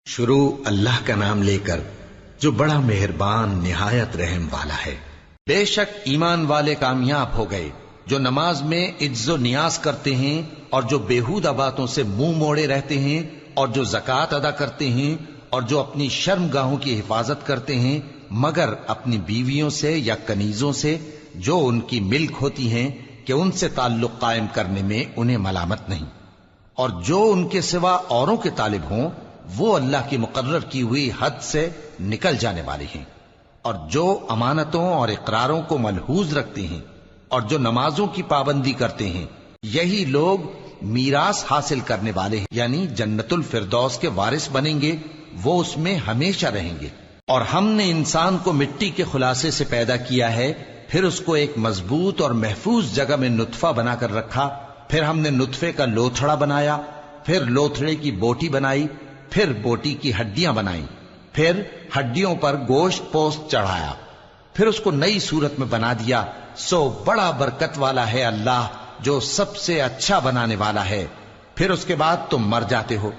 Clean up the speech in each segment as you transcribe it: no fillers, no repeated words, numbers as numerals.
شروع اللہ کا نام لے کر جو بڑا مہربان نہایت رحم والا ہے۔ بے شک ایمان والے کامیاب ہو گئے جو نماز میں عجز و نیاز کرتے ہیں اور جو بیہودہ باتوں سے منہ موڑے رہتے ہیں اور جو زکوٰۃ ادا کرتے ہیں اور جو اپنی شرم گاہوں کی حفاظت کرتے ہیں مگر اپنی بیویوں سے یا کنیزوں سے جو ان کی ملک ہوتی ہیں کہ ان سے تعلق قائم کرنے میں انہیں ملامت نہیں، اور جو ان کے سوا اوروں کے طالب ہوں وہ اللہ کی مقرر کی ہوئی حد سے نکل جانے والے ہیں، اور جو امانتوں اور اقراروں کو ملحوظ رکھتے ہیں اور جو نمازوں کی پابندی کرتے ہیں یہی لوگ میراث حاصل کرنے والے ہیں، یعنی جنت الفردوس کے وارث بنیں گے، وہ اس میں ہمیشہ رہیں گے۔ اور ہم نے انسان کو مٹی کے خلاصے سے پیدا کیا ہے، پھر اس کو ایک مضبوط اور محفوظ جگہ میں نطفہ بنا کر رکھا، پھر ہم نے نطفے کا لوتھڑا بنایا، پھر لوتھڑے کی بوٹی بنائی، پھر بوٹی کی ہڈیاں بنائیں، پھر ہڈیوں پر گوشت پوست چڑھایا، پھر اس کو نئی صورت میں بنا دیا۔ سو بڑا برکت والا ہے اللہ جو سب سے اچھا بنانے والا ہے۔ پھر اس کے بعد تم مر جاتے ہو،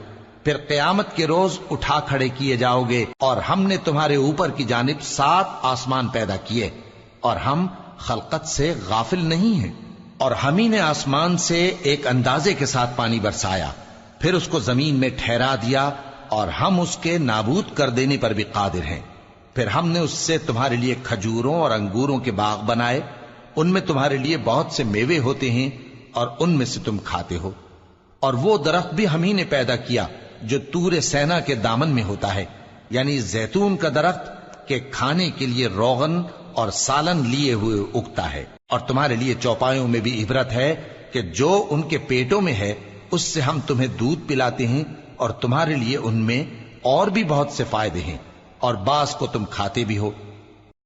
پھر قیامت کے روز اٹھا کھڑے کیے جاؤ گے، اور ہم نے تمہارے اوپر کی جانب 7 آسمان پیدا کیے، اور ہم خلقت سے غافل نہیں ہیں۔ اور ہم ہی نے آسمان سے ایک اندازے کے ساتھ پانی برسایا، پھر اس کو زمین میں ٹھہرا دیا، اور ہم اس کے نابود کر دینے پر بھی قادر ہیں۔ پھر ہم نے اس سے تمہارے لیے کھجوروں اور انگوروں کے باغ بنائے، ان میں تمہارے لیے بہت سے میوے ہوتے ہیں اور ان میں سے تم کھاتے ہو۔ اور وہ درخت بھی ہم ہی نے پیدا کیا جو طور سینا کے دامن میں ہوتا ہے، یعنی زیتون کا درخت کہ کھانے کے لیے روغن اور سالن لیے ہوئے اگتا ہے۔ اور تمہارے لیے چوپایوں میں بھی عبرت ہے کہ جو ان کے پیٹوں میں ہے اس سے ہم تمہیں دودھ پلاتے ہیں، اور تمہارے لیے ان میں اور بھی بہت سے فائدے ہیں، اور بعض کو تم کھاتے بھی ہو،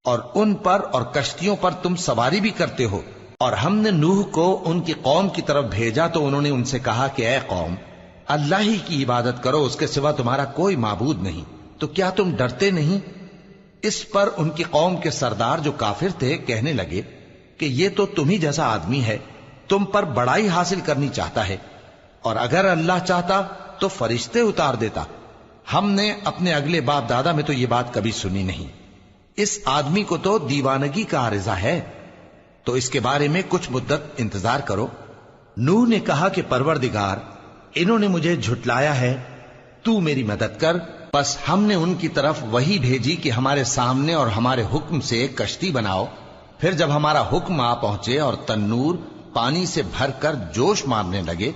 اور ان پر اور کشتیوں پر تم سواری بھی کرتے ہو۔ اور ہم نے نوح کو ان کی قوم کی طرف بھیجا تو انہوں نے ان سے کہا کہ اے قوم، اللہ ہی کی عبادت کرو، اس کے سوا تمہارا کوئی معبود نہیں، تو کیا تم ڈرتے نہیں؟ اس پر ان کی قوم کے سردار جو کافر تھے کہنے لگے کہ یہ تو تم ہی جیسا آدمی ہے، تم پر بڑائی حاصل کرنی چاہتا ہے، اور اگر اللہ چاہتا تو فرشتے اتار دیتا۔ ہم نے اپنے اگلے باپ دادا میں تو یہ بات کبھی سنی نہیں، اس آدمی کو تو دیوانگی کا عارضہ ہے، تو اس کے بارے میں کچھ مدت انتظار کرو۔ نوح نے کہا کہ پروردگار، انہوں نے مجھے جھٹلایا ہے، تو میری مدد کر۔ بس ہم نے ان کی طرف وحی بھیجی کہ ہمارے سامنے اور ہمارے حکم سے ایک کشتی بناؤ، پھر جب ہمارا حکم آ پہنچے اور تنور پانی سے بھر کر جوش مارنے لگے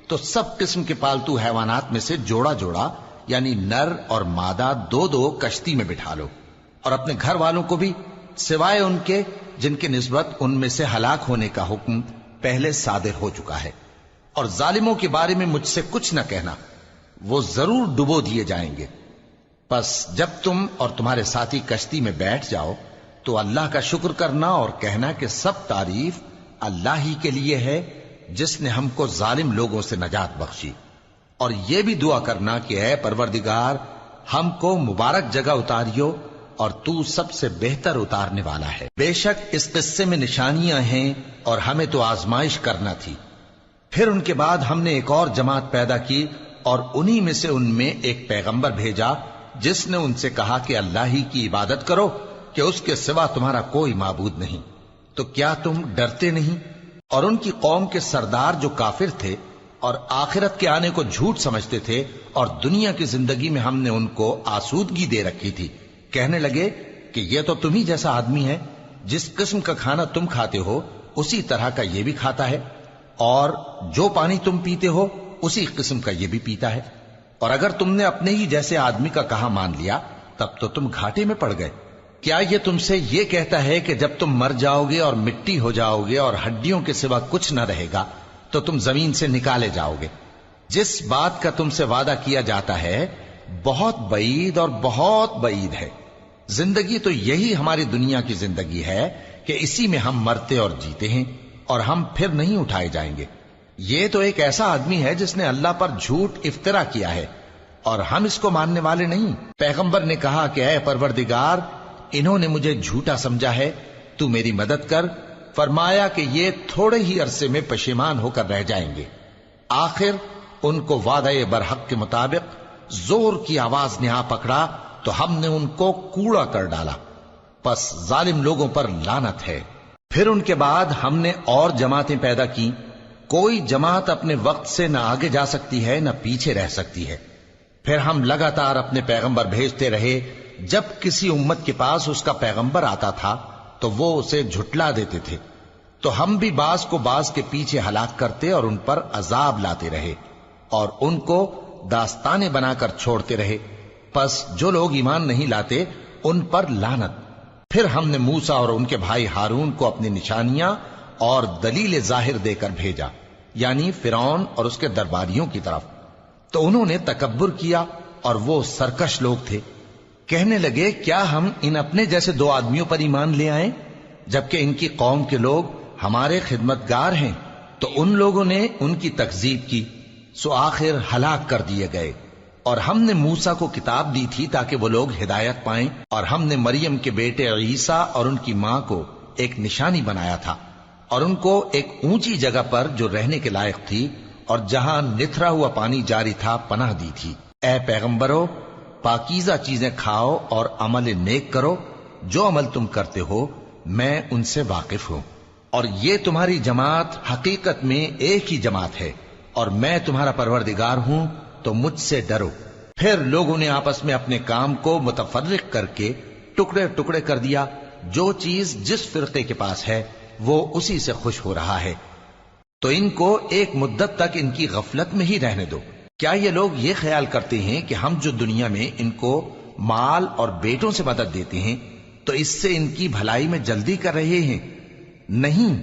تو سب قسم کے پالتو حیوانات میں سے جوڑا جوڑا یعنی نر اور مادہ 2 کشتی میں بٹھا لو، اور اپنے گھر والوں کو بھی سوائے ان کے جن کے نسبت ان میں سے ہلاک ہونے کا حکم پہلے صادر ہو چکا ہے۔ اور ظالموں کے بارے میں مجھ سے کچھ نہ کہنا، وہ ضرور ڈبو دیے جائیں گے۔ بس جب تم اور تمہارے ساتھی کشتی میں بیٹھ جاؤ تو اللہ کا شکر کرنا اور کہنا کہ سب تعریف اللہ ہی کے لیے ہے جس نے ہم کو ظالم لوگوں سے نجات بخشی۔ اور یہ بھی دعا کرنا کہ اے پروردگار، ہم کو مبارک جگہ اتاریو، اور تو سب سے بہتر اتارنے والا ہے۔ بے شک اس قصے میں نشانیاں ہیں اور ہمیں تو آزمائش کرنا تھی۔ پھر ان کے بعد ہم نے ایک اور جماعت پیدا کی، اور انہی میں سے ان میں ایک پیغمبر بھیجا جس نے ان سے کہا کہ اللہ ہی کی عبادت کرو کہ اس کے سوا تمہارا کوئی معبود نہیں، تو کیا تم ڈرتے نہیں؟ اور ان کی قوم کے سردار جو کافر تھے اور آخرت کے آنے کو جھوٹ سمجھتے تھے، اور دنیا کی زندگی میں ہم نے ان کو آسودگی دے رکھی تھی، کہنے لگے کہ یہ تو تم ہی جیسا آدمی ہے، جس قسم کا کھانا تم کھاتے ہو اسی طرح کا یہ بھی کھاتا ہے، اور جو پانی تم پیتے ہو اسی قسم کا یہ بھی پیتا ہے، اور اگر تم نے اپنے ہی جیسے آدمی کا کہا مان لیا تب تو تم گھاٹے میں پڑ گئے۔ کیا یہ تم سے یہ کہتا ہے کہ جب تم مر جاؤ گے اور مٹی ہو جاؤ گے اور ہڈیوں کے سوا کچھ نہ رہے گا تو تم زمین سے نکالے جاؤ گے؟ جس بات کا تم سے وعدہ کیا جاتا ہے بہت بعید اور بہت بعید ہے۔ زندگی تو یہی ہماری دنیا کی زندگی ہے کہ اسی میں ہم مرتے اور جیتے ہیں، اور ہم پھر نہیں اٹھائے جائیں گے۔ یہ تو ایک ایسا آدمی ہے جس نے اللہ پر جھوٹ افطرا کیا ہے، اور ہم اس کو ماننے والے نہیں۔ پیغمبر نے کہا کہ اے پروردگار، انہوں نے مجھے جھوٹا سمجھا ہے، تو میری مدد کر۔ فرمایا کہ یہ تھوڑے ہی عرصے میں پشیمان ہو کر رہ جائیں گے، آخر ان کو وعدہ برحق کے مطابق زور کی آواز نے آ پکڑا تو ہم نے ان کو کوڑا کر ڈالا، پس ظالم لوگوں پر لعنت ہے۔ پھر ان کے بعد ہم نے اور جماعتیں پیدا کی، کوئی جماعت اپنے وقت سے نہ آگے جا سکتی ہے نہ پیچھے رہ سکتی ہے۔ پھر ہم لگاتار اپنے پیغمبر بھیجتے رہے، جب کسی امت کے پاس اس کا پیغمبر آتا تھا تو وہ اسے جھٹلا دیتے تھے، تو ہم بھی بعض کو بعض کے پیچھے ہلاک کرتے اور ان پر عذاب لاتے رہے اور ان کو داستانیں بنا کر چھوڑتے رہے۔ پس جو لوگ ایمان نہیں لاتے ان پر لعنت۔ پھر ہم نے موسیٰ اور ان کے بھائی ہارون کو اپنی نشانیاں اور دلیل ظاہر دے کر بھیجا، یعنی فرعون اور اس کے درباریوں کی طرف، تو انہوں نے تکبر کیا اور وہ سرکش لوگ تھے۔ کہنے لگے کیا ہم ان اپنے جیسے دو آدمیوں پر ایمان لے آئیں جبکہ ان کی قوم کے لوگ ہمارے خدمتگار ہیں؟ تو ان لوگوں نے ان کی تکذیب کی، سو آخر ہلاک کر دیے گئے۔ اور ہم نے موسیٰ کو کتاب دی تھی تاکہ وہ لوگ ہدایت پائیں، اور ہم نے مریم کے بیٹے عیسیٰ اور ان کی ماں کو ایک نشانی بنایا تھا اور ان کو ایک اونچی جگہ پر جو رہنے کے لائق تھی اور جہاں نتھرا ہوا پانی جاری تھا پناہ دی تھی۔ اے پیغمبرو، پاکیزہ چیزیں کھاؤ اور عمل نیک کرو، جو عمل تم کرتے ہو میں ان سے واقف ہوں، اور یہ تمہاری جماعت حقیقت میں ایک ہی جماعت ہے، اور میں تمہارا پروردگار ہوں، تو مجھ سے ڈرو۔ پھر لوگوں نے آپس میں اپنے کام کو متفرق کر کے ٹکڑے ٹکڑے کر دیا، جو چیز جس فرقے کے پاس ہے وہ اسی سے خوش ہو رہا ہے، تو ان کو ایک مدت تک ان کی غفلت میں ہی رہنے دو۔ کیا یہ لوگ یہ خیال کرتے ہیں کہ ہم جو دنیا میں ان کو مال اور بیٹوں سے مدد دیتے ہیں تو اس سے ان کی بھلائی میں جلدی کر رہے ہیں؟ نہیں،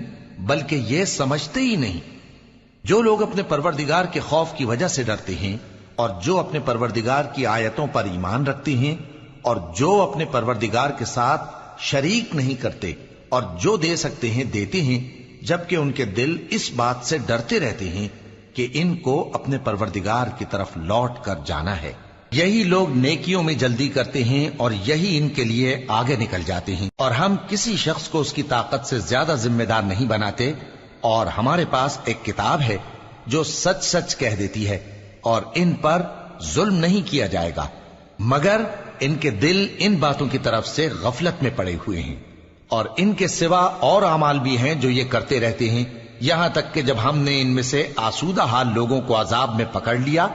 بلکہ یہ سمجھتے ہی نہیں۔ جو لوگ اپنے پروردگار کے خوف کی وجہ سے ڈرتے ہیں اور جو اپنے پروردگار کی آیتوں پر ایمان رکھتے ہیں اور جو اپنے پروردگار کے ساتھ شریک نہیں کرتے اور جو دے سکتے ہیں دیتے ہیں، جبکہ ان کے دل اس بات سے ڈرتے رہتے ہیں کہ ان کو اپنے پروردگار کی طرف لوٹ کر جانا ہے، یہی لوگ نیکیوں میں جلدی کرتے ہیں اور یہی ان کے لیے آگے نکل جاتے ہیں۔ اور ہم کسی شخص کو اس کی طاقت سے زیادہ ذمہ دار نہیں بناتے، اور ہمارے پاس ایک کتاب ہے جو سچ سچ کہہ دیتی ہے، اور ان پر ظلم نہیں کیا جائے گا، مگر ان کے دل ان باتوں کی طرف سے غفلت میں پڑے ہوئے ہیں۔ اور ان کے سوا اور اعمال بھی ہیں جو یہ کرتے رہتے ہیں، یہاں تک کہ جب ہم نے ان میں سے آسودہ حال لوگوں کو عذاب میں پکڑ لیا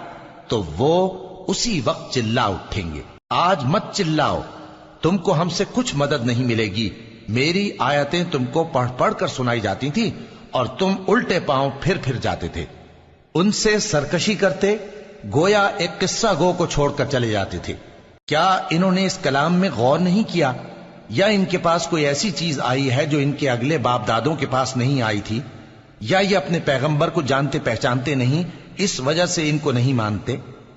تو وہ اسی وقت چلا اٹھیں گے۔ آج مت چلاؤ، تم کو ہم سے کچھ مدد نہیں ملے گی، میری آیتیں تم کو پڑھ پڑھ کر سنائی جاتی تھی اور تم الٹے پاؤں پھر جاتے تھے، ان سے سرکشی کرتے، گویا ایک قصہ گو کو چھوڑ کر چلے جاتے تھے۔ کیا انہوں نے اس کلام میں غور نہیں کیا، یا ان کے پاس کوئی ایسی چیز آئی ہے جو ان کے اگلے باپ دادوں کے پاس نہیں آئی تھی، یا یہ اپنے پیغمبر کو جانتے پہچانتے نہیں اس وجہ سے ان کو نہیں مانتے؟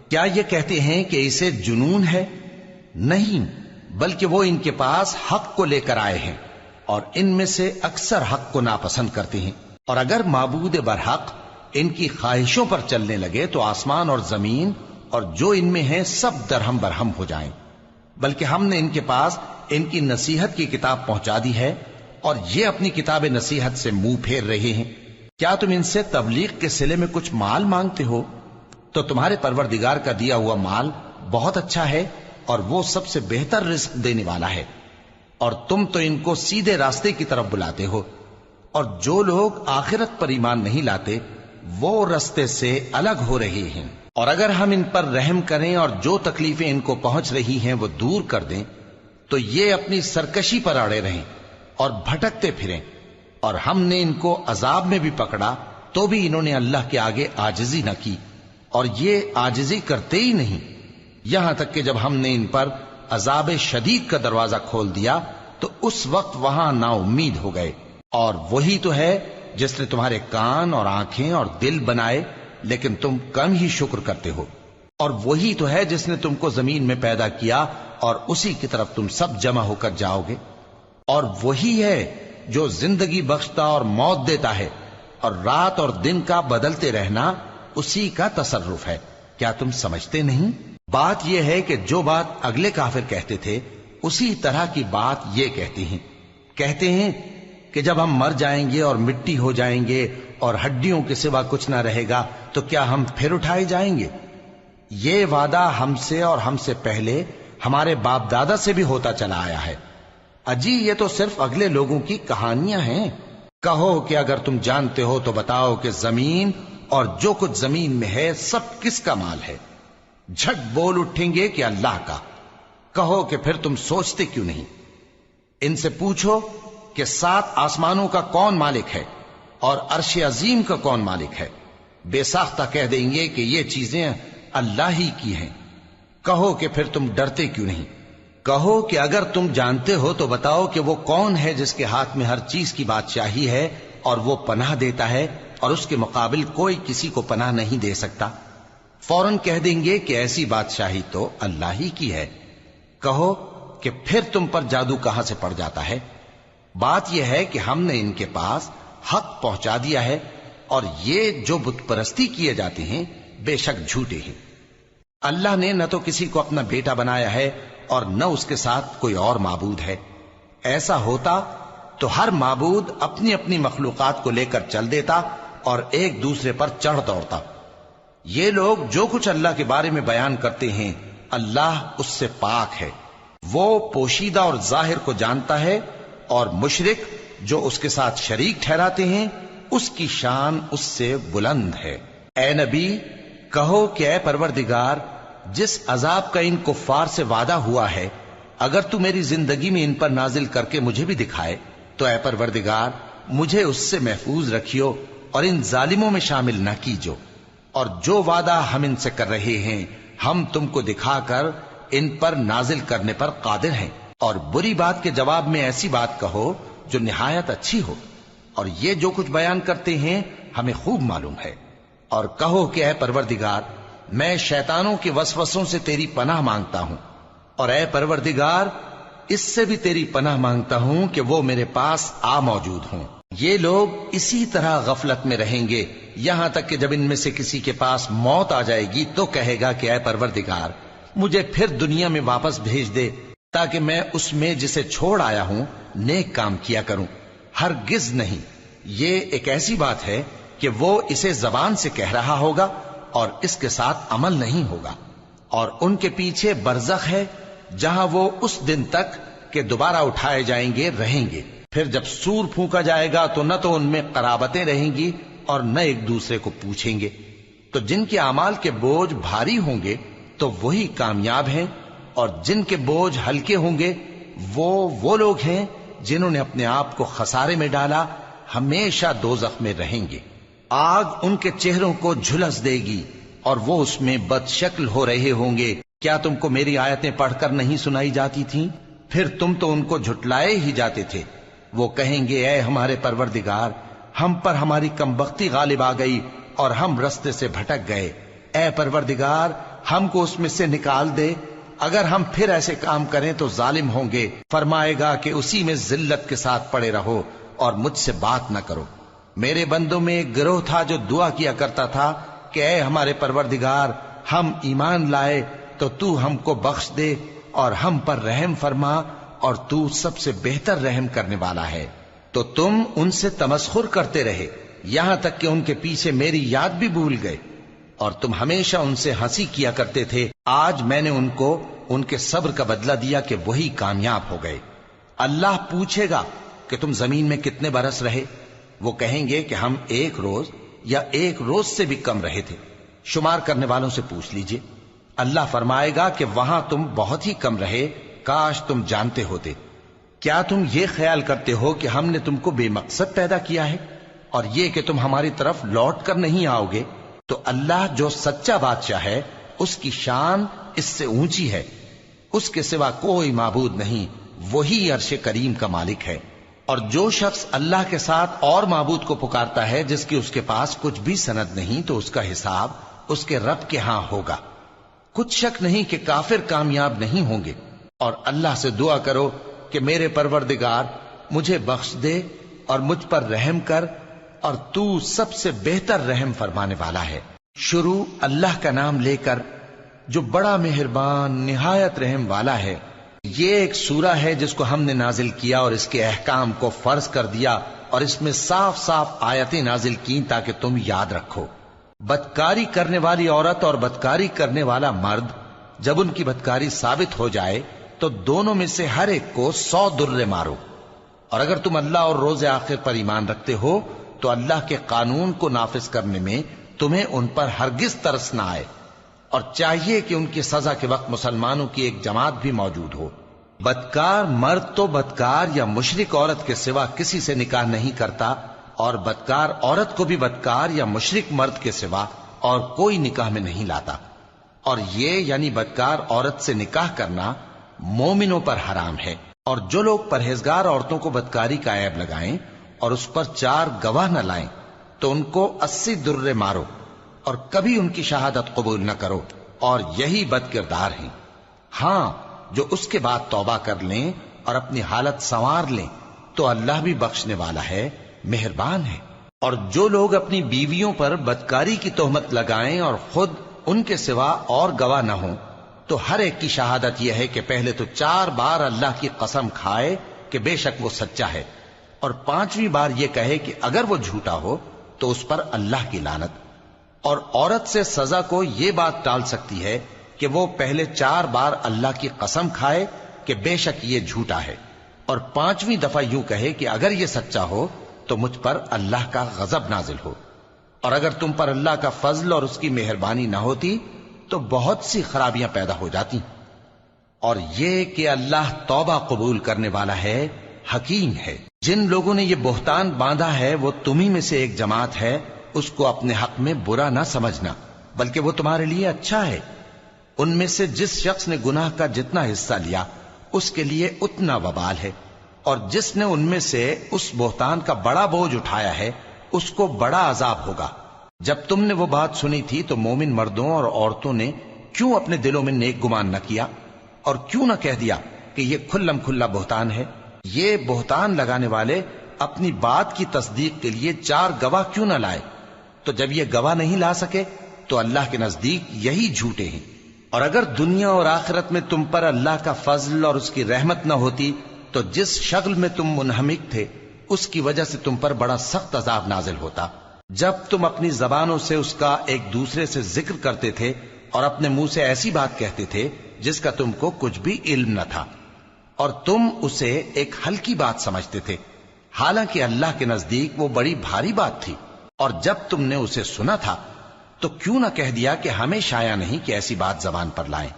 کیا یہ کہتے ہیں کہ اسے جنون ہے؟ نہیں، بلکہ وہ ان کے پاس حق کو لے کر آئے ہیں، اور ان میں سے اکثر حق کو ناپسند کرتے ہیں۔ اور اگر معبود برحق ان کی خواہشوں پر چلنے لگے تو آسمان اور زمین اور جو ان میں ہیں سب درہم برہم ہو جائیں۔ بلکہ ہم نے ان کے پاس ان کی نصیحت کی کتاب پہنچا دی ہے، اور یہ اپنی کتاب نصیحت سے منہ پھیر رہے ہیں۔ کیا تم ان سے تبلیغ کے صلے میں کچھ مال مانگتے ہو؟ تو تمہارے پروردگار کا دیا ہوا مال بہت اچھا ہے، اور وہ سب سے بہتر رزق دینے والا ہے، اور تم تو ان کو سیدھے راستے کی طرف بلاتے ہو۔ اور جو لوگ آخرت پر ایمان نہیں لاتے وہ راستے سے الگ ہو رہے ہیں۔ اور اگر ہم ان پر رحم کریں اور جو تکلیفیں ان کو پہنچ رہی ہیں وہ دور کر دیں تو یہ اپنی سرکشی پر اڑے رہیں اور بھٹکتے پھریں، اور ہم نے ان کو عذاب میں بھی پکڑا تو بھی انہوں نے اللہ کے آگے عاجزی نہ کی، اور یہ عاجزی کرتے ہی نہیں، یہاں تک کہ جب ہم نے ان پر عذاب شدید کا دروازہ کھول دیا تو اس وقت وہاں نا امید ہو گئے۔ اور وہی تو ہے جس نے تمہارے کان اور آنکھیں اور دل بنائے، لیکن تم کم ہی شکر کرتے ہو۔ اور وہی تو ہے جس نے تم کو زمین میں پیدا کیا اور اسی کی طرف تم سب جمع ہو کر جاؤ گے۔ اور وہی ہے جو زندگی بخشتا اور موت دیتا ہے، اور رات اور دن کا بدلتے رہنا اسی کا تصرف ہے۔ کیا تم سمجھتے نہیں؟ بات یہ ہے کہ جو بات اگلے کافر کہتے تھے اسی طرح کی بات یہ کہتے ہیں کہ جب ہم مر جائیں گے اور مٹی ہو جائیں گے اور ہڈیوں کے سوا کچھ نہ رہے گا تو کیا ہم پھر اٹھائے جائیں گے؟ یہ وعدہ ہم سے اور ہم سے پہلے ہمارے باپ دادا سے بھی ہوتا چلا آیا ہے۔ اجی یہ تو صرف اگلے لوگوں کی کہانیاں ہیں۔ کہو کہ اگر تم جانتے ہو تو بتاؤ کہ زمین اور جو کچھ زمین میں ہے سب کس کا مال ہے؟ جھٹ بول اٹھیں گے کہ اللہ کا۔ کہو کہ پھر تم سوچتے کیوں نہیں؟ ان سے پوچھو کہ 7 آسمانوں کا کون مالک ہے اور عرش عظیم کا کون مالک ہے؟ بے ساختہ کہہ دیں گے کہ یہ چیزیں اللہ ہی کی ہیں۔ کہو کہ پھر تم ڈرتے کیوں نہیں؟ کہو کہ اگر تم جانتے ہو تو بتاؤ کہ وہ کون ہے جس کے ہاتھ میں ہر چیز کی بادشاہی ہے اور وہ پناہ دیتا ہے اور اس کے مقابل کوئی کسی کو پناہ نہیں دے سکتا؟ فوراً کہہ دیں گے کہ ایسی بادشاہی تو اللہ ہی کی ہے۔ کہو کہ پھر تم پر جادو کہاں سے پڑ جاتا ہے؟ بات یہ ہے کہ ہم نے ان کے پاس حق پہنچا دیا ہے اور یہ جو بت پرستی کیے جاتے ہیں بے شک جھوٹے ہیں۔ اللہ نے نہ تو کسی کو اپنا بیٹا بنایا ہے اور نہ اس کے ساتھ کوئی اور معبود ہے۔ ایسا ہوتا تو ہر معبود اپنی اپنی مخلوقات کو لے کر چل دیتا اور ایک دوسرے پر چڑھ دوڑتا۔ یہ لوگ جو کچھ اللہ کے بارے میں بیان کرتے ہیں اللہ اس سے پاک ہے، وہ پوشیدہ اور ظاہر کو جانتا ہے، اور مشرک جو اس کے ساتھ شریک ٹھہراتے ہیں اس کی شان اس سے بلند ہے۔ اے نبی کہو کہ اے پروردگار، جس عذاب کا ان کفار سے وعدہ ہوا ہے اگر تو میری زندگی میں ان پر نازل کر کے مجھے بھی دکھائے تو اے پروردگار مجھے اس سے محفوظ رکھیو اور ان ظالموں میں شامل نہ کیجو، اور جو وعدہ ہم ان سے کر رہے ہیں ہم تم کو دکھا کر ان پر نازل کرنے پر قادر ہیں۔ اور بری بات کے جواب میں ایسی بات کہو جو نہایت اچھی ہو، اور یہ جو کچھ بیان کرتے ہیں ہمیں خوب معلوم ہے۔ اور کہو کہ اے پروردگار میں شیطانوں کے وسوسوں سے تیری پناہ مانگتا ہوں، اور اے پروردگار اس سے بھی تیری پناہ مانگتا ہوں کہ وہ میرے پاس آ موجود ہوں۔ یہ لوگ اسی طرح غفلت میں رہیں گے یہاں تک کہ جب ان میں سے کسی کے پاس موت آ جائے گی تو کہے گا کہ اے پروردگار مجھے پھر دنیا میں واپس بھیج دے تاکہ میں اس میں جسے چھوڑ آیا ہوں نیک کام کیا کروں۔ ہرگز نہیں، یہ ایک ایسی بات ہے کہ وہ اسے زبان سے کہہ رہا ہوگا اور اس کے ساتھ عمل نہیں ہوگا۔ اور ان کے پیچھے برزخ ہے جہاں وہ اس دن تک کہ دوبارہ اٹھائے جائیں گے رہیں گے۔ پھر جب سور پھونکا جائے گا تو نہ تو ان میں قرابتیں رہیں گی اور نہ ایک دوسرے کو پوچھیں گے۔ تو جن کے اعمال کے بوجھ بھاری ہوں گے تو وہی کامیاب ہیں، اور جن کے بوجھ ہلکے ہوں گے وہ لوگ ہیں جنہوں نے اپنے آپ کو خسارے میں ڈالا، ہمیشہ دوزخ میں رہیں گے۔ آگ ان کے چہروں کو جھلس دے گی اور وہ اس میں بد شکل ہو رہے ہوں گے۔ کیا تم کو میری آیتیں پڑھ کر نہیں سنائی جاتی تھیں؟ پھر تم تو ان کو جھٹلائے ہی جاتے تھے۔ وہ کہیں گے اے ہمارے پروردگار ہم پر ہماری کمبختی غالب آ گئی اور ہم رستے سے بھٹک گئے۔ اے پروردگار ہم کو اس میں سے نکال دے، اگر ہم پھر ایسے کام کریں تو ظالم ہوں گے۔ فرمائے گا کہ اسی میں ذلت کے ساتھ پڑے رہو اور مجھ سے بات نہ کرو۔ میرے بندوں میں ایک گروہ تھا جو دعا کیا کرتا تھا کہ اے ہمارے پروردگار ہم ایمان لائے تو تو ہم کو بخش دے اور ہم پر رحم فرما، اور تو سب سے بہتر رحم کرنے والا ہے۔ تو تم ان سے تمسخر کرتے رہے یہاں تک کہ ان کے پیچھے میری یاد بھی بھول گئے، اور تم ہمیشہ ان سے ہنسی کیا کرتے تھے۔ آج میں نے ان کو ان کے صبر کا بدلہ دیا کہ وہی کامیاب ہو گئے۔ اللہ پوچھے گا کہ تم زمین میں کتنے برس رہے؟ وہ کہیں گے کہ ہم 1 روز یا 1 روز سے بھی کم رہے تھے۔ شمار کرنے والوں سے پوچھ لیجئے۔ اللہ فرمائے گا کہ وہاں تم بہت ہی کم رہے، کاش تم جانتے ہوتے۔ کیا تم یہ خیال کرتے ہو کہ ہم نے تم کو بے مقصد پیدا کیا ہے اور یہ کہ تم ہماری طرف لوٹ کر نہیں آؤ گے؟ تو اللہ جو سچا بادشاہ ہے اس کی شان اس سے اونچی ہے، اس کے سوا کوئی معبود نہیں، وہی عرش کریم کا مالک ہے۔ اور جو شخص اللہ کے ساتھ اور معبود کو پکارتا ہے جس کی اس کے پاس کچھ بھی سند نہیں تو اس کا حساب اس کے رب کے ہاں ہوگا۔ کچھ شک نہیں کہ کافر کامیاب نہیں ہوں گے۔ اور اللہ سے دعا کرو کہ میرے پروردگار مجھے بخش دے اور مجھ پر رحم کر، اور تو سب سے بہتر رحم فرمانے والا ہے۔ شروع اللہ کا نام لے کر جو بڑا مہربان نہایت رحم والا ہے۔ یہ ایک سورہ ہے جس کو ہم نے نازل کیا اور اس کے احکام کو فرض کر دیا، اور اس میں صاف صاف آیتیں نازل کی تاکہ تم یاد رکھو۔ بدکاری کرنے والی عورت اور بدکاری کرنے والا مرد جب ان کی بدکاری ثابت ہو جائے تو دونوں میں سے ہر ایک کو 100 درے مارو. اور اگر تم اللہ اور روز آخر پر ایمان رکھتے ہو تو اللہ کے قانون کو نافذ کرنے میں تمہیں ان پر ہرگز ترس نہ آئے، اور چاہیے کہ ان کی سزا کے وقت مسلمانوں کی ایک جماعت بھی موجود ہو. بدکار مرد تو بدکار یا مشرک عورت کے سوا کسی سے نکاح نہیں کرتا، اور بدکار عورت کو بھی بدکار یا مشرک مرد کے سوا اور کوئی نکاح میں نہیں لاتا. اور یہ یعنی بدکار عورت سے نکاح کرنا مومنوں پر حرام ہے. اور جو لوگ پرہیزگار عورتوں کو بدکاری کا عیب لگائیں اور اس پر 4 گواہ نہ لائیں تو ان کو 80 درے مارو، اور کبھی ان کی شہادت قبول نہ کرو، اور یہی بد کردار ہیں. ہاں، جو اس کے بعد توبہ کر لیں اور اپنی حالت سنوار لیں تو اللہ بھی بخشنے والا ہے، مہربان ہے. اور جو لوگ اپنی بیویوں پر بدکاری کی تہمت لگائیں اور خود ان کے سوا اور گواہ نہ ہوں تو ہر ایک کی شہادت یہ ہے کہ پہلے تو 4 بار اللہ کی قسم کھائے کہ بے شک وہ سچا ہے، اور 5ویں بار یہ کہے کہ اگر وہ جھوٹا ہو تو اس پر اللہ کی لعنت. اور عورت سے سزا کو یہ بات ٹال سکتی ہے کہ وہ پہلے 4 بار اللہ کی قسم کھائے کہ بے شک یہ جھوٹا ہے، اور 5ویں دفعہ یوں کہے کہ اگر یہ سچا ہو تو مجھ پر اللہ کا غضب نازل ہو. اور اگر تم پر اللہ کا فضل اور اس کی مہربانی نہ ہوتی تو بہت سی خرابیاں پیدا ہو جاتی. اور یہ کہ اللہ توبہ قبول کرنے والا ہے، حکیم ہے. جن لوگوں نے یہ بہتان باندھا ہے وہ تمہیں میں سے ایک جماعت ہے، اس کو اپنے حق میں برا نہ سمجھنا، بلکہ وہ تمہارے لیے اچھا ہے. ان میں سے جس شخص نے گناہ کا جتنا حصہ لیا اس کے لیے اتنا وبال ہے، اور جس نے ان میں سے اس بہتان کا بڑا بوجھ اٹھایا ہے اس کو بڑا عذاب ہوگا. جب تم نے وہ بات سنی تھی تو مومن مردوں اور عورتوں نے کیوں اپنے دلوں میں نیک گمان نہ کیا، اور کیوں نہ کہہ دیا کہ یہ کھلم کھلا بہتان ہے؟ یہ بہتان لگانے والے اپنی بات کی تصدیق کے لیے 4 گواہ کیوں نہ لائے؟ تو جب یہ گواہ نہیں لا سکے تو اللہ کے نزدیک یہی جھوٹے ہیں. اور اگر دنیا اور آخرت میں تم پر اللہ کا فضل اور اس کی رحمت نہ ہوتی تو جس شغل میں تم منہمک تھے اس کی وجہ سے تم پر بڑا سخت عذاب نازل ہوتا. جب تم اپنی زبانوں سے اس کا ایک دوسرے سے ذکر کرتے تھے اور اپنے منہ سے ایسی بات کہتے تھے جس کا تم کو کچھ بھی علم نہ تھا، اور تم اسے ایک ہلکی بات سمجھتے تھے، حالانکہ اللہ کے نزدیک وہ بڑی بھاری بات تھی. اور جب تم نے اسے سنا تھا تو کیوں نہ کہہ دیا کہ ہمیں شایع نہیں کہ ایسی بات زبان پر لائیں.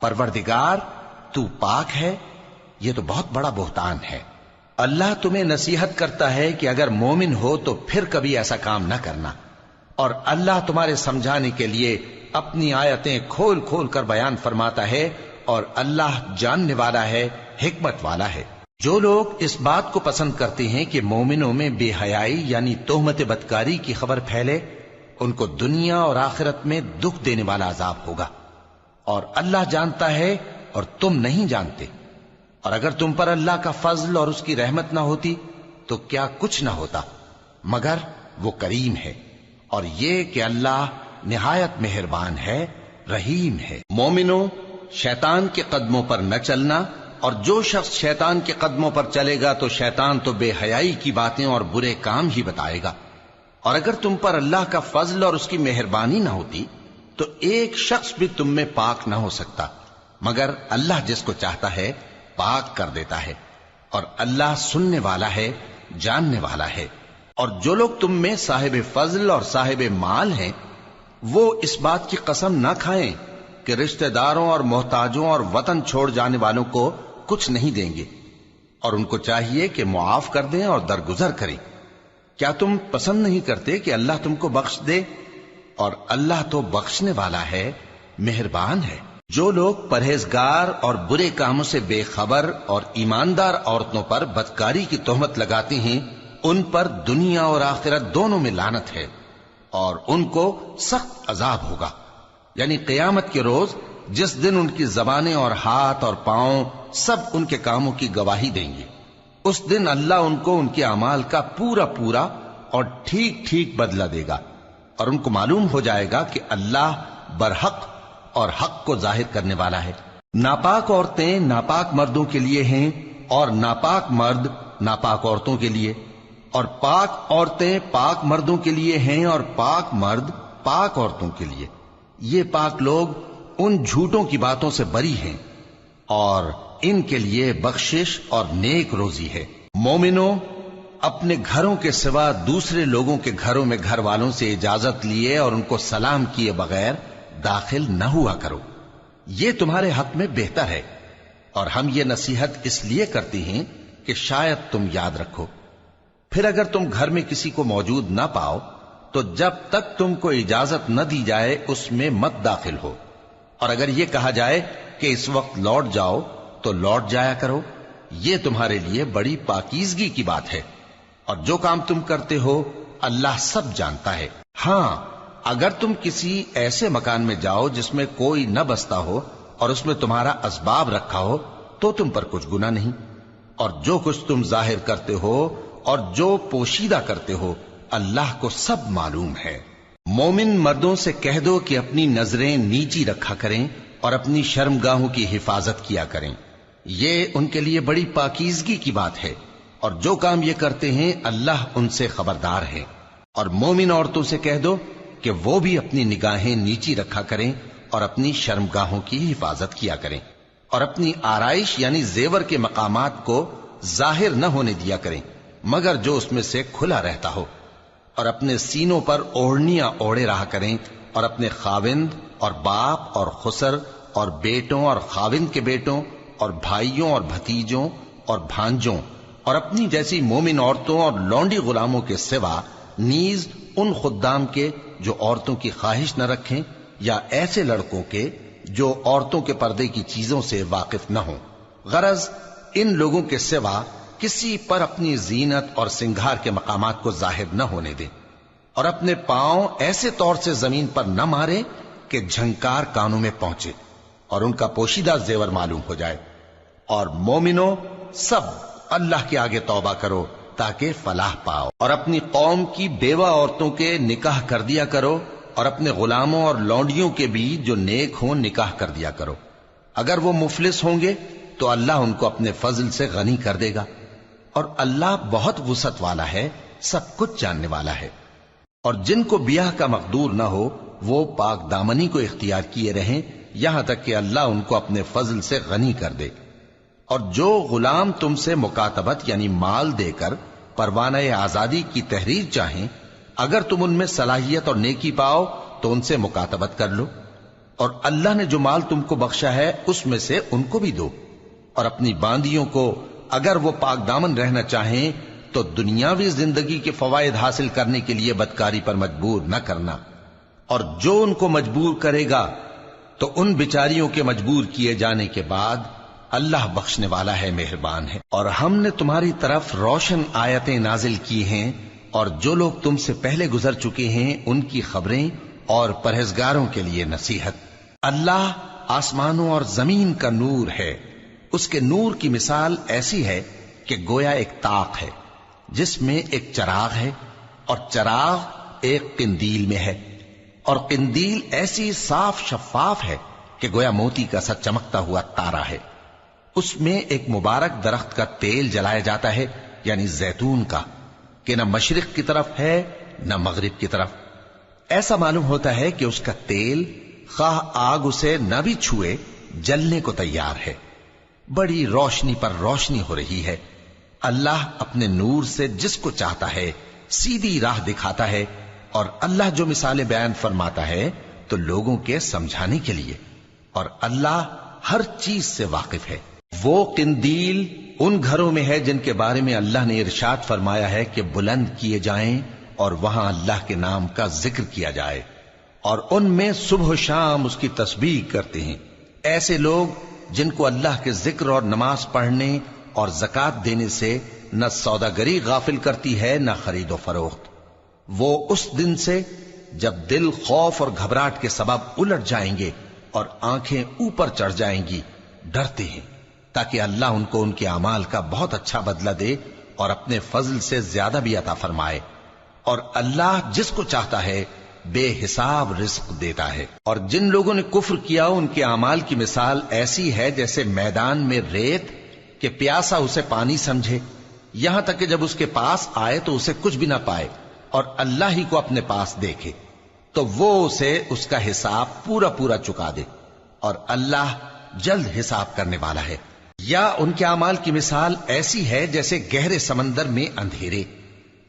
پروردگار تو پاک ہے، یہ تو بہت بڑا بہتان ہے. اللہ تمہیں نصیحت کرتا ہے کہ اگر مومن ہو تو پھر کبھی ایسا کام نہ کرنا، اور اللہ تمہارے سمجھانے کے لیے اپنی آیتیں کھول کھول کر بیان فرماتا ہے، اور اللہ جاننے والا ہے، حکمت والا ہے. جو لوگ اس بات کو پسند کرتے ہیں کہ مومنوں میں بے حیائی یعنی تہمت بدکاری کی خبر پھیلے، ان کو دنیا اور آخرت میں دکھ دینے والا عذاب ہوگا. اور اللہ جانتا ہے اور تم نہیں جانتے. اور اگر تم پر اللہ کا فضل اور اس کی رحمت نہ ہوتی تو کیا کچھ نہ ہوتا، مگر وہ کریم ہے. اور یہ کہ اللہ نہایت مہربان ہے، رحیم ہے. مومنوں، شیطان کے قدموں پر نہ چلنا، اور جو شخص شیطان کے قدموں پر چلے گا تو شیطان تو بے حیائی کی باتیں اور برے کام ہی بتائے گا. اور اگر تم پر اللہ کا فضل اور اس کی مہربانی نہ ہوتی تو ایک شخص بھی تم میں پاک نہ ہو سکتا، مگر اللہ جس کو چاہتا ہے پاک کر دیتا ہے. اور اللہ سننے والا ہے، جاننے والا ہے. اور جو لوگ تم میں صاحب فضل اور صاحب مال ہیں وہ اس بات کی قسم نہ کھائیں کہ رشتہ داروں اور محتاجوں اور وطن چھوڑ جانے والوں کو کچھ نہیں دیں گے، اور ان کو چاہیے کہ معاف کر دیں اور درگزر کریں. کیا تم پسند نہیں کرتے کہ اللہ تم کو بخش دے؟ اور اللہ تو بخشنے والا ہے، مہربان ہے. جو لوگ پرہیزگار اور برے کاموں سے بے خبر اور ایماندار عورتوں پر بدکاری کی تہمت لگاتے ہیں ان پر دنیا اور آخرت دونوں میں لعنت ہے، اور ان کو سخت عذاب ہوگا. یعنی قیامت کے روز جس دن ان کی زبانیں اور ہاتھ اور پاؤں سب ان کے کاموں کی گواہی دیں گے، اس دن اللہ ان کو ان کے اعمال کا پورا پورا اور ٹھیک ٹھیک بدلہ دے گا، اور ان کو معلوم ہو جائے گا کہ اللہ برحق اور حق کو ظاہر کرنے والا ہے. ناپاک عورتیں ناپاک مردوں کے لیے ہیں، اور ناپاک مرد ناپاک عورتوں کے لیے، اور پاک عورتیں پاک مردوں کے لیے ہیں، اور پاک مرد پاک عورتوں کے لیے، یہ پاک لوگ ان جھوٹوں کی باتوں سے بری ہیں اور ان کے لیے بخشش اور نیک روزی ہے۔ مومنوں، اپنے گھروں کے سوا دوسرے لوگوں کے گھروں میں گھر والوں سے اجازت لیے اور ان کو سلام کیے بغیر داخل نہ ہوا کرو، یہ تمہارے حق میں بہتر ہے، اور ہم یہ نصیحت اس لیے کرتے ہیں کہ شاید تم یاد رکھو۔ پھر اگر تم گھر میں کسی کو موجود نہ پاؤ تو جب تک تم کو اجازت نہ دی جائے اس میں مت داخل ہو، اور اگر یہ کہا جائے کہ اس وقت لوٹ جاؤ تو لوٹ جایا کرو، یہ تمہارے لیے بڑی پاکیزگی کی بات ہے، اور جو کام تم کرتے ہو اللہ سب جانتا ہے۔ ہاں، اگر تم کسی ایسے مکان میں جاؤ جس میں کوئی نہ بستا ہو اور اس میں تمہارا اسباب رکھا ہو تو تم پر کچھ گناہ نہیں، اور جو کچھ تم ظاہر کرتے ہو اور جو پوشیدہ کرتے ہو اللہ کو سب معلوم ہے۔ مومن مردوں سے کہہ دو کہ اپنی نظریں نیچی رکھا کریں اور اپنی شرمگاہوں کی حفاظت کیا کریں، یہ ان کے لیے بڑی پاکیزگی کی بات ہے، اور جو کام یہ کرتے ہیں اللہ ان سے خبردار ہے۔ اور مومن عورتوں سے کہہ دو کہ وہ بھی اپنی نگاہیں نیچی رکھا کریں اور اپنی شرمگاہوں کی حفاظت کیا کریں، اور اپنی آرائش یعنی زیور کے مقامات کو ظاہر نہ ہونے دیا کریں مگر جو اس میں سے کھلا رہتا ہو، اور اپنے سینوں پر اوڑھنیاں اوڑھے رہا کریں، اور اپنے خاوند اور باپ اور خسر اور بیٹوں اور خاوند کے بیٹوں اور بھائیوں اور بھتیجوں اور بھانجوں اور اپنی جیسی مومن عورتوں اور لونڈی غلاموں کے سوا نیز ان خدام کے جو عورتوں کی خواہش نہ رکھیں، یا ایسے لڑکوں کے جو عورتوں کے پردے کی چیزوں سے واقف نہ ہوں۔ غرض ان لوگوں کے سوا کسی پر اپنی زینت اور سنگھار کے مقامات کو ظاہر نہ ہونے دیں، اور اپنے پاؤں ایسے طور سے زمین پر نہ مارے کہ جھنکار کانوں میں پہنچے اور ان کا پوشیدہ زیور معلوم ہو جائے۔ اور مومنوں، سب اللہ کے آگے توبہ کرو تاکہ فلاح پاؤ، اور اپنی قوم کی بیوہ عورتوں کے نکاح کر دیا کرو، اور اپنے غلاموں اور لونڈیوں کے بھی جو نیک ہوں نکاح کر دیا کرو۔ اگر وہ مفلس ہوں گے تو اللہ ان کو اپنے فضل سے غنی کر دے گا، اور اللہ بہت وسعت والا ہے، سب کچھ جاننے والا ہے۔ اور جن کو بیاہ کا مقدور نہ ہو وہ پاک دامنی کو اختیار کیے رہیں یہاں تک کہ اللہ ان کو اپنے فضل سے غنی کر دے۔ اور جو غلام تم سے مکاتبت یعنی مال دے کر پروانہ آزادی کی تحریر چاہیں، اگر تم ان میں صلاحیت اور نیکی پاؤ تو ان سے مکاتبت کر لو، اور اللہ نے جو مال تم کو بخشا ہے اس میں سے ان کو بھی دو۔ اور اپنی باندیوں کو اگر وہ پاک دامن رہنا چاہیں تو دنیاوی زندگی کے فوائد حاصل کرنے کے لیے بدکاری پر مجبور نہ کرنا، اور جو ان کو مجبور کرے گا تو ان بیچاریوں کے مجبور کیے جانے کے بعد اللہ بخشنے والا ہے، مہربان ہے۔ اور ہم نے تمہاری طرف روشن آیتیں نازل کی ہیں، اور جو لوگ تم سے پہلے گزر چکے ہیں ان کی خبریں اور پرہیزگاروں کے لیے نصیحت۔ اللہ آسمانوں اور زمین کا نور ہے، اس کے نور کی مثال ایسی ہے کہ گویا ایک طاق ہے جس میں ایک چراغ ہے، اور چراغ ایک قندیل میں ہے، اور قندیل ایسی صاف شفاف ہے کہ گویا موتی کا سا چمکتا ہوا تارا ہے۔ اس میں ایک مبارک درخت کا تیل جلایا جاتا ہے یعنی زیتون کا، کہ نہ مشرق کی طرف ہے نہ مغرب کی طرف۔ ایسا معلوم ہوتا ہے کہ اس کا تیل خواہ آگ اسے نہ بھی چھوئے جلنے کو تیار ہے، بڑی روشنی پر روشنی ہو رہی ہے۔ اللہ اپنے نور سے جس کو چاہتا ہے سیدھی راہ دکھاتا ہے، اور اللہ جو مثالیں بیان فرماتا ہے تو لوگوں کے سمجھانے کے لیے، اور اللہ ہر چیز سے واقف ہے۔ وہ قندیل ان گھروں میں ہے جن کے بارے میں اللہ نے ارشاد فرمایا ہے کہ بلند کیے جائیں اور وہاں اللہ کے نام کا ذکر کیا جائے، اور ان میں صبح و شام اس کی تسبیح کرتے ہیں۔ ایسے لوگ جن کو اللہ کے ذکر اور نماز پڑھنے اور زکوٰۃ دینے سے نہ سوداگری غافل کرتی ہے نہ خرید و فروخت، وہ اس دن سے جب دل خوف اور گھبراہٹ کے سبب الٹ جائیں گے اور آنکھیں اوپر چڑھ جائیں گی ڈرتے ہیں، تاکہ اللہ ان کو ان کے اعمال کا بہت اچھا بدلہ دے اور اپنے فضل سے زیادہ بھی عطا فرمائے۔ اور اللہ جس کو چاہتا ہے بے حساب رزق دیتا ہے۔ اور جن لوگوں نے کفر کیا ان کے اعمال کی مثال ایسی ہے جیسے میدان میں ریت کہ پیاسا اسے پانی سمجھے، یہاں تک کہ جب اس کے پاس آئے تو اسے کچھ بھی نہ پائے اور اللہ ہی کو اپنے پاس دیکھے۔ تو وہ اسے اس کا حساب پورا پورا چکا دے، اور اللہ جلد حساب کرنے والا ہے۔ یا ان کے اعمال کی مثال ایسی ہے جیسے گہرے سمندر میں اندھیرے،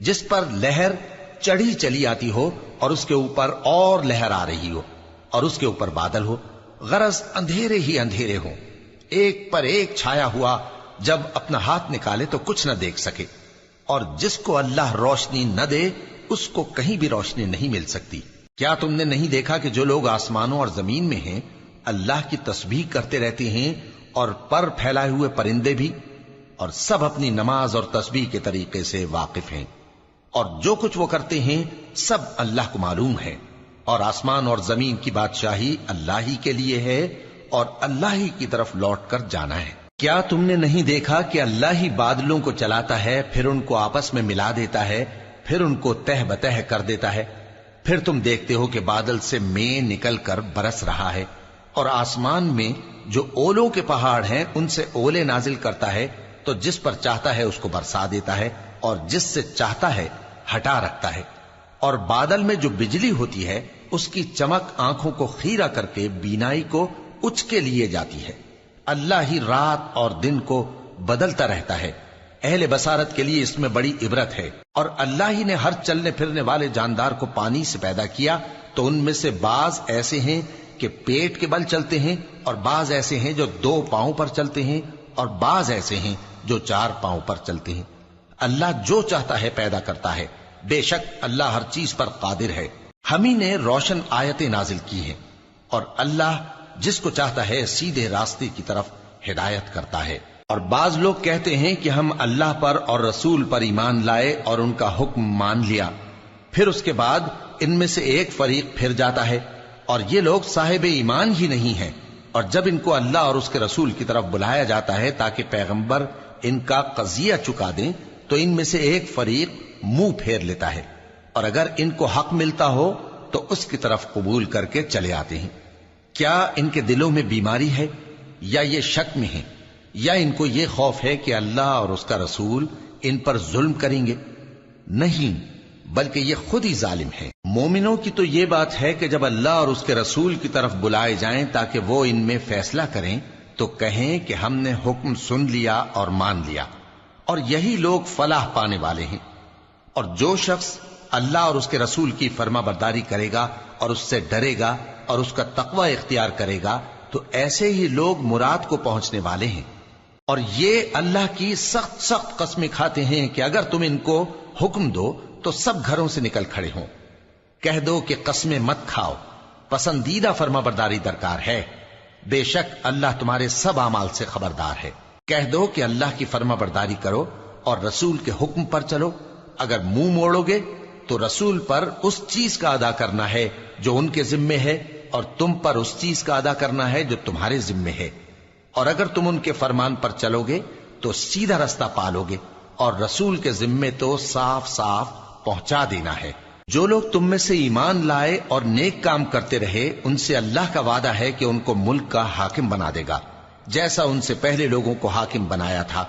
جس پر لہر چڑھی چلی آتی ہو اور اس کے اوپر اور لہر آ رہی ہو، اور اس کے اوپر بادل ہو، غرض اندھیرے ہی اندھیرے ہوں، ایک پر ایک چھایا ہوا، جب اپنا ہاتھ نکالے تو کچھ نہ دیکھ سکے۔ اور جس کو اللہ روشنی نہ دے اس کو کہیں بھی روشنی نہیں مل سکتی۔ کیا تم نے نہیں دیکھا کہ جو لوگ آسمانوں اور زمین میں ہیں اللہ کی تسبیح کرتے رہتے ہیں، اور پر پھیلائے ہوئے پرندے بھی، اور سب اپنی نماز اور تسبیح کے طریقے سے واقف ہیں، اور جو کچھ وہ کرتے ہیں سب اللہ کو معلوم ہے، اور آسمان اور زمین کی بادشاہی اللہ ہی کے لیے ہے، اور اللہ ہی کی طرف لوٹ کر جانا ہے۔ کیا تم نے نہیں دیکھا کہ اللہ ہی بادلوں کو چلاتا ہے، پھر ان کو آپس میں ملا دیتا ہے، پھر ان کو تہ بتہ کر دیتا ہے، پھر تم دیکھتے ہو کہ بادل سے مے نکل کر برس رہا ہے، اور آسمان میں جو اولوں کے پہاڑ ہیں ان سے اولے نازل کرتا ہے، تو جس پر چاہتا ہے اس کو برسا دیتا ہے، اور جس سے چاہتا ہے ہٹا رکھتا ہے۔ اور بادل میں جو بجلی ہوتی ہے اس کی چمک آنکھوں کو خیرہ کر کے بینائی کو اچکے لیے جاتی ہے۔ اللہ ہی رات اور دن کو بدلتا رہتا ہے، اہل بصارت کے لیے اس میں بڑی عبرت ہے۔ اور اللہ ہی نے ہر چلنے پھرنے والے جاندار کو پانی سے پیدا کیا، تو ان میں سے بعض ایسے ہیں کہ پیٹ کے بل چلتے ہیں، اور بعض ایسے ہیں جو 2 پاؤں پر چلتے ہیں، اور بعض ایسے ہیں جو 4 پاؤں پر چلتے ہیں۔ اللہ جو چاہتا ہے پیدا کرتا ہے، بے شک اللہ ہر چیز پر قادر ہے۔ ہم ہی نے روشن آیتیں نازل کی ہیں، اور اللہ جس کو چاہتا ہے سیدھے راستے کی طرف ہدایت کرتا ہے۔ اور بعض لوگ کہتے ہیں کہ ہم اللہ پر اور رسول پر ایمان لائے اور ان کا حکم مان لیا، پھر اس کے بعد ان میں سے ایک فریق پھر جاتا ہے، اور یہ لوگ صاحب ایمان ہی نہیں ہیں۔ اور جب ان کو اللہ اور اس کے رسول کی طرف بلایا جاتا ہے تاکہ پیغمبر ان کا قضیہ چکا دیں، تو ان میں سے ایک فریق منہ پھیر لیتا ہے، اور اگر ان کو حق ملتا ہو تو اس کی طرف قبول کر کے چلے آتے ہیں۔ کیا ان کے دلوں میں بیماری ہے، یا یہ شک میں ہیں، یا ان کو یہ خوف ہے کہ اللہ اور اس کا رسول ان پر ظلم کریں گے؟ نہیں، بلکہ یہ خود ہی ظالم ہیں۔ مومنوں کی تو یہ بات ہے کہ جب اللہ اور اس کے رسول کی طرف بلائے جائیں تاکہ وہ ان میں فیصلہ کریں، تو کہیں کہ ہم نے حکم سن لیا اور مان لیا، اور یہی لوگ فلاح پانے والے ہیں۔ اور جو شخص اللہ اور اس کے رسول کی فرما برداری کرے گا اور اس سے ڈرے گا اور اس کا تقوی اختیار کرے گا، تو ایسے ہی لوگ مراد کو پہنچنے والے ہیں۔ اور یہ اللہ کی سخت سخت قسمیں کھاتے ہیں کہ اگر تم ان کو حکم دو تو سب گھروں سے نکل کھڑے ہوں۔ کہہ دو کہ قسمیں مت کھاؤ، پسندیدہ فرما برداری درکار ہے، بے شک اللہ تمہارے سب اعمال سے خبردار ہے۔ کہہ دو کہ اللہ کی فرما برداری کرو اور رسول کے حکم پر چلو، اگر منہ موڑو گے تو رسول پر اس چیز کا ادا کرنا ہے جو ان کے ذمے ہے، اور تم پر اس چیز کا ادا کرنا ہے جو تمہارے ذمے ہے۔ اور اگر تم ان کے فرمان پر چلو گے تو سیدھا رستہ پالو گے، اور رسول کے ذمے تو صاف صاف پہنچا دینا ہے۔ جو لوگ تم میں سے ایمان لائے اور نیک کام کرتے رہے، ان سے اللہ کا وعدہ ہے کہ ان کو ملک کا حاکم بنا دے گا، جیسا ان سے پہلے لوگوں کو حاکم بنایا تھا،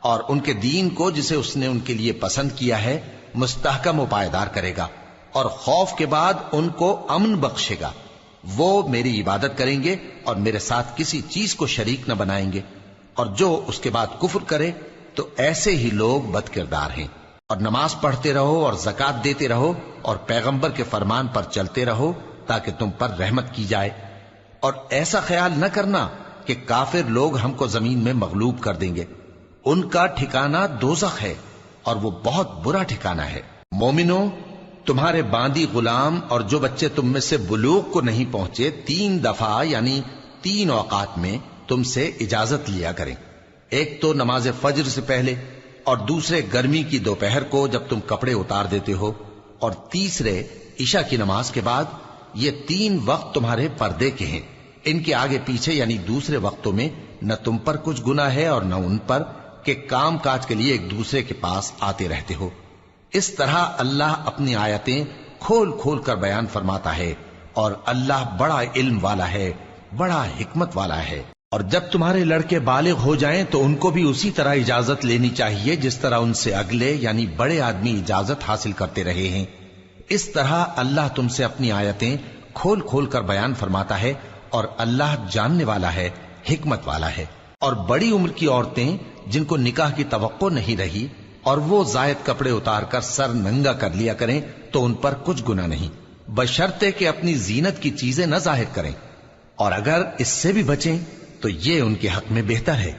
اور ان کے دین کو جسے اس نے ان کے لیے پسند کیا ہے مستحکم و پائیدار کرے گا، اور خوف کے بعد ان کو امن بخشے گا۔ وہ میری عبادت کریں گے اور میرے ساتھ کسی چیز کو شریک نہ بنائیں گے، اور جو اس کے بعد کفر کرے تو ایسے ہی لوگ بد کردار ہیں۔ اور نماز پڑھتے رہو اور زکوٰۃ دیتے رہو اور پیغمبر کے فرمان پر چلتے رہو تاکہ تم پر رحمت کی جائے۔ اور ایسا خیال نہ کرنا کہ کافر لوگ ہم کو زمین میں مغلوب کر دیں گے، ان کا ٹھکانہ دوزخ ہے، اور وہ بہت برا ٹھکانہ ہے۔ مومنوں، تمہارے باندی غلام اور جو بچے تم میں سے بلوغ کو نہیں پہنچے 3 دفعہ یعنی 3 اوقات میں تم سے اجازت لیا کریں، ایک تو نماز فجر سے پہلے، اور دوسرے گرمی کی دوپہر کو جب تم کپڑے اتار دیتے ہو، اور تیسرے عشاء کی نماز کے بعد۔ یہ 3 وقت تمہارے پردے کے ہیں، ان کے آگے پیچھے یعنی دوسرے وقتوں میں نہ تم پر کچھ گناہ ہے اور نہ ان پر، کہ کام کاج کے لیے ایک دوسرے کے پاس آتے رہتے ہو۔ اس طرح اللہ اپنی آیتیں کھول کھول کر بیان فرماتا ہے، اور اللہ بڑا علم والا ہے، بڑا حکمت والا ہے۔ اور جب تمہارے لڑکے بالغ ہو جائیں تو ان کو بھی اسی طرح اجازت لینی چاہیے جس طرح ان سے اگلے یعنی بڑے آدمی اجازت حاصل کرتے رہے ہیں۔ اس طرح اللہ تم سے اپنی آیتیں کھول کھول کر بیان فرماتا ہے، اور اللہ جاننے والا ہے، حکمت والا ہے۔ اور بڑی عمر کی عورتیں جن کو نکاح کی توقع نہیں رہی اور وہ زائد کپڑے اتار کر سر ننگا کر لیا کریں تو ان پر کچھ گناہ نہیں، بشرطے کہ اپنی زینت کی چیزیں نہ ظاہر کریں، اور اگر اس سے بھی بچیں تو یہ ان کے حق میں بہتر ہے،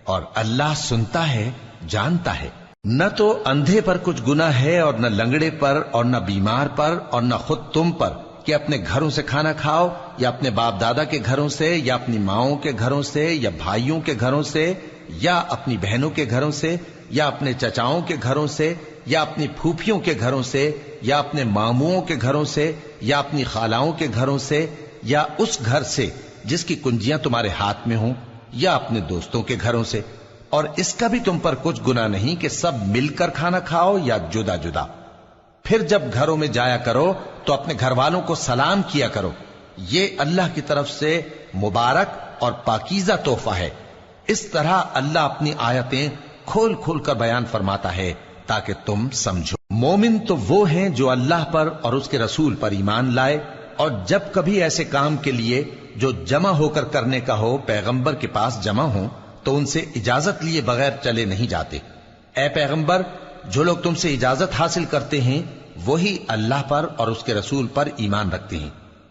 اور اللہ سنتا ہے، جانتا ہے۔ نہ تو اندھے پر کچھ گناہ ہے، اور نہ لنگڑے پر، اور نہ بیمار پر، اور نہ خود تم پر کہ اپنے گھروں سے کھانا کھاؤ، یا اپنے باپ دادا کے گھروں سے، یا اپنی ماؤں کے گھروں سے، یا بھائیوں کے گھروں سے، یا اپنی بہنوں کے گھروں سے، یا اپنے چچاؤں کے گھروں سے، یا اپنی پھوپھیوں کے گھروں سے، یا اپنے ماموؤں کے گھروں سے، یا اپنی خالاؤں کے گھروں سے، یا اس گھر سے جس کی کنجیاں تمہارے ہاتھ میں ہوں، یا اپنے دوستوں کے گھروں سے۔ اور اس کا بھی تم پر کچھ گناہ نہیں کہ سب مل کر کھانا کھاؤ یا جدا جدا۔ پھر جب گھروں میں جایا کرو تو اپنے گھر والوں کو سلام کیا کرو، یہ اللہ کی طرف سے مبارک اور پاکیزہ تحفہ ہے۔ اس طرح اللہ اپنی آیتیں کھول کھول کر بیان فرماتا ہے تاکہ تم سمجھو۔ مومن تو وہ ہیں جو اللہ پر اور اس کے رسول پر ایمان لائے، اور جب کبھی ایسے کام کے لیے جو جمع ہو کر کرنے کا ہو پیغمبر کے پاس جمع ہوں تو ان سے اجازت لیے بغیر چلے نہیں جاتے۔ اے پیغمبر، جو لوگ تم سے اجازت حاصل کرتے ہیں وہی اللہ پر اور اس کے رسول پر ایمان رکھتے ہیں،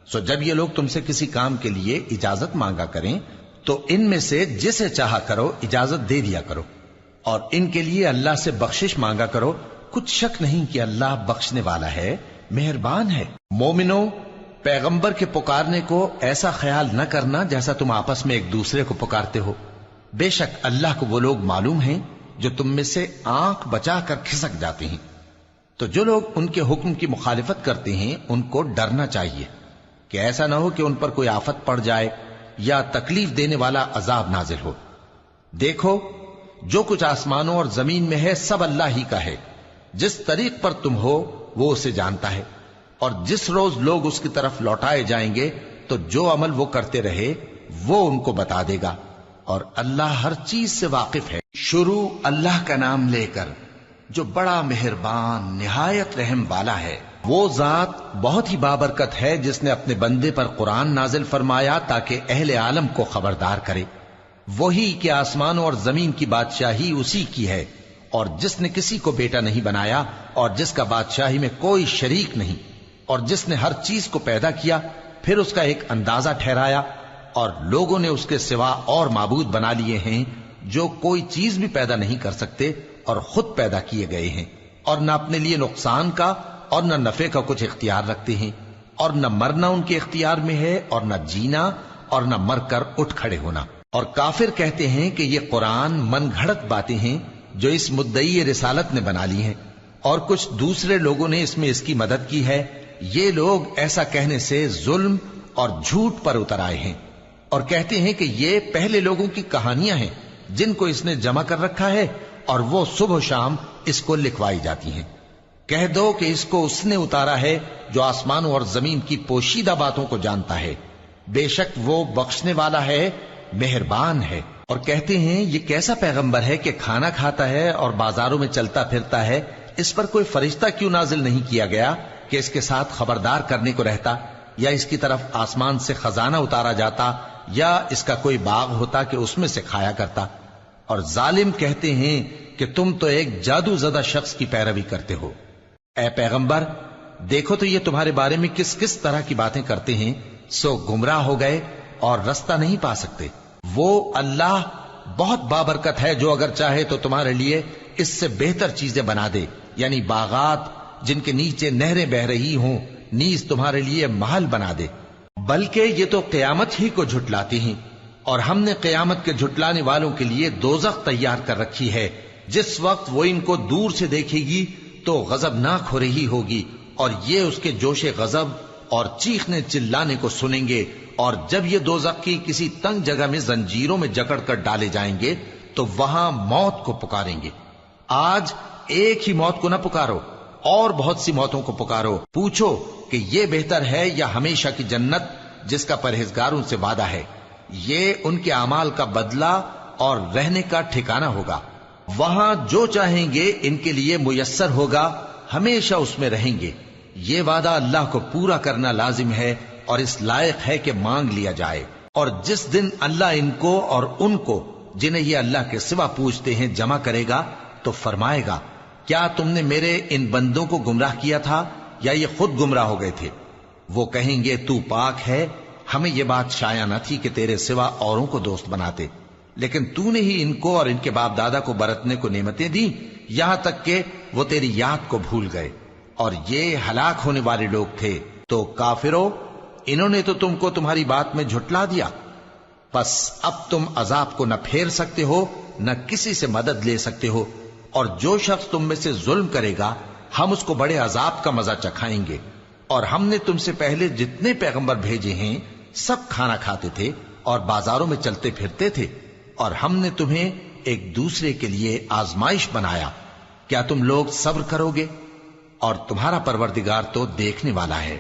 سو جب یہ لوگ تم سے کسی کام کے لیے اجازت مانگا کریں تو ان میں سے جسے چاہا کرو اجازت دے دیا کرو، اور ان کے لیے اللہ سے بخشش مانگا کرو، کچھ شک نہیں کہ اللہ بخشنے والا ہے، مہربان ہے۔ مومنو، پیغمبر کے پکارنے کو ایسا خیال نہ کرنا جیسا تم آپس میں ایک دوسرے کو پکارتے ہو، بے شک اللہ کو وہ لوگ معلوم ہیں جو تم میں سے آنکھ بچا کر کھسک جاتے ہیں۔ تو جو لوگ ان کے حکم کی مخالفت کرتے ہیں ان کو ڈرنا چاہیے کہ ایسا نہ ہو کہ ان پر کوئی آفت پڑ جائے یا تکلیف دینے والا عذاب نازل ہو۔ دیکھو، جو کچھ آسمانوں اور زمین میں ہے سب اللہ ہی کا ہے، جس طریق پر تم ہو وہ اسے جانتا ہے، اور جس روز لوگ اس کی طرف لوٹائے جائیں گے تو جو عمل وہ کرتے رہے وہ ان کو بتا دے گا، اور اللہ ہر چیز سے واقف ہے۔ شروع اللہ کا نام لے کر جو بڑا مہربان نہایت رحم والا ہے۔ وہ ذات بہت ہی بابرکت ہے جس نے اپنے بندے پر قرآن نازل فرمایا تاکہ اہل عالم کو خبردار کرے۔ وہی کہ آسمانوں اور زمین کی بادشاہی اسی کی ہے، اور جس نے کسی کو بیٹا نہیں بنایا، اور جس کا بادشاہی میں کوئی شریک نہیں، اور جس نے ہر چیز کو پیدا کیا پھر اس کا ایک اندازہ ٹھہرایا، اور لوگوں نے اس کے سوا اور معبود بنا لیے ہیں جو کوئی چیز بھی پیدا نہیں کر سکتے اور خود پیدا کیے گئے ہیں، اور نہ اپنے لیے نقصان کا اور نہ نفع کا کچھ اختیار رکھتے ہیں، اور نہ مرنا ان کے اختیار میں ہے اور نہ جینا اور نہ مر کر اٹھ کھڑے ہونا۔ اور کافر کہتے ہیں کہ یہ قرآن من گھڑت باتیں ہیں جو اس مدعی رسالت نے بنا لی ہیں، اور کچھ دوسرے لوگوں نے اس میں اس کی مدد کی ہے۔ یہ لوگ ایسا کہنے سے ظلم اور جھوٹ پر اتر آئے ہیں، اور کہتے ہیں کہ یہ پہلے لوگوں کی کہانیاں ہیں جن کو اس نے جمع کر رکھا ہے، اور وہ صبح و شام اس کو لکھوائی جاتی ہیں۔ کہہ دو کہ اس کو اس نے اتارا ہے جو آسمانوں اور زمین کی پوشیدہ باتوں کو جانتا ہے، بے شک وہ بخشنے والا ہے، مہربان ہے۔ اور کہتے ہیں یہ کیسا پیغمبر ہے کہ کھانا کھاتا ہے اور بازاروں میں چلتا پھرتا ہے، اس پر کوئی فرشتہ کیوں نازل نہیں کیا گیا کہ اس کے ساتھ خبردار کرنے کو رہتا، یا اس کی طرف آسمان سے خزانہ اتارا جاتا، یا اس کا کوئی باغ ہوتا کہ اس میں سے کھایا کرتا۔ اور ظالم کہتے ہیں کہ تم تو ایک جادو زدہ شخص کی پیروی کرتے ہو۔ اے پیغمبر، دیکھو تو یہ تمہارے بارے میں کس کس طرح کی باتیں کرتے ہیں، سو گمراہ ہو گئے اور رستہ نہیں پا سکتے۔ وہ اللہ بہت بابرکت ہے جو اگر چاہے تو تمہارے لیے اس سے بہتر چیزیں بنا دے، یعنی باغات جن کے نیچے نہریں بہ رہی ہوں، نیز تمہارے لیے محل بنا دے۔ بلکہ یہ تو قیامت ہی کو جھٹلاتے ہیں، اور ہم نے قیامت کے جھٹلانے والوں کے لیے دوزخ تیار کر رکھی ہے، جس وقت وہ ان کو دور سے دیکھے گی تو غضبناک ہو رہی ہوگی، اور یہ اس کے جوش غضب اور چیخنے چلانے کو سنیں گے۔ اور جب یہ دوزخ کی کسی تنگ جگہ میں زنجیروں میں جکڑ کر ڈالے جائیں گے تو وہاں موت کو پکاریں گے۔ آج ایک ہی موت کو نہ پکارو، اور بہت سی موتوں کو پکارو، پوچھو کہ یہ بہتر ہے یا ہمیشہ کی جنت جس کا پرہیزگاروں سے وعدہ ہے۔ یہ ان کے اعمال کا بدلہ اور رہنے کا ٹھکانہ ہوگا، وہاں جو چاہیں گے ان کے لیے میسر ہوگا، ہمیشہ اس میں رہیں گے۔ یہ وعدہ اللہ کو پورا کرنا لازم ہے اور اس لائق ہے کہ مانگ لیا جائے۔ اور جس دن اللہ ان کو اور ان کو جنہیں یہ اللہ کے سوا پوجتے ہیں جمع کرے گا تو فرمائے گا، کیا تم نے میرے ان بندوں کو گمراہ کیا تھا یا یہ خود گمراہ ہو گئے تھے؟ وہ کہیں گے تو پاک ہے، ہمیں یہ بات شایع نہ تھی کہ تیرے سوا اوروں کو دوست بناتے، لیکن تو نے ہی ان کو اور ان کے باپ دادا کو برتنے کو نعمتیں دی، یہاں تک کہ وہ تیری یاد کو بھول گئے، اور یہ ہلاک ہونے والے لوگ تھے۔ تو کافرو، انہوں نے تو تم کو تمہاری بات میں جھٹلا دیا، پس اب تم عذاب کو نہ پھیر سکتے ہو نہ کسی سے مدد لے سکتے ہو، اور جو شخص تم میں سے ظلم کرے گا ہم اس کو بڑے عذاب کا مزہ چکھائیں گے۔ اور ہم نے تم سے پہلے جتنے پیغمبر بھیجے ہیں سب کھانا کھاتے تھے اور بازاروں میں چلتے پھرتے تھے، اور ہم نے تمہیں ایک دوسرے کے لیے آزمائش بنایا، کیا تم لوگ صبر کرو گے؟ اور تمہارا پروردگار تو دیکھنے والا ہے۔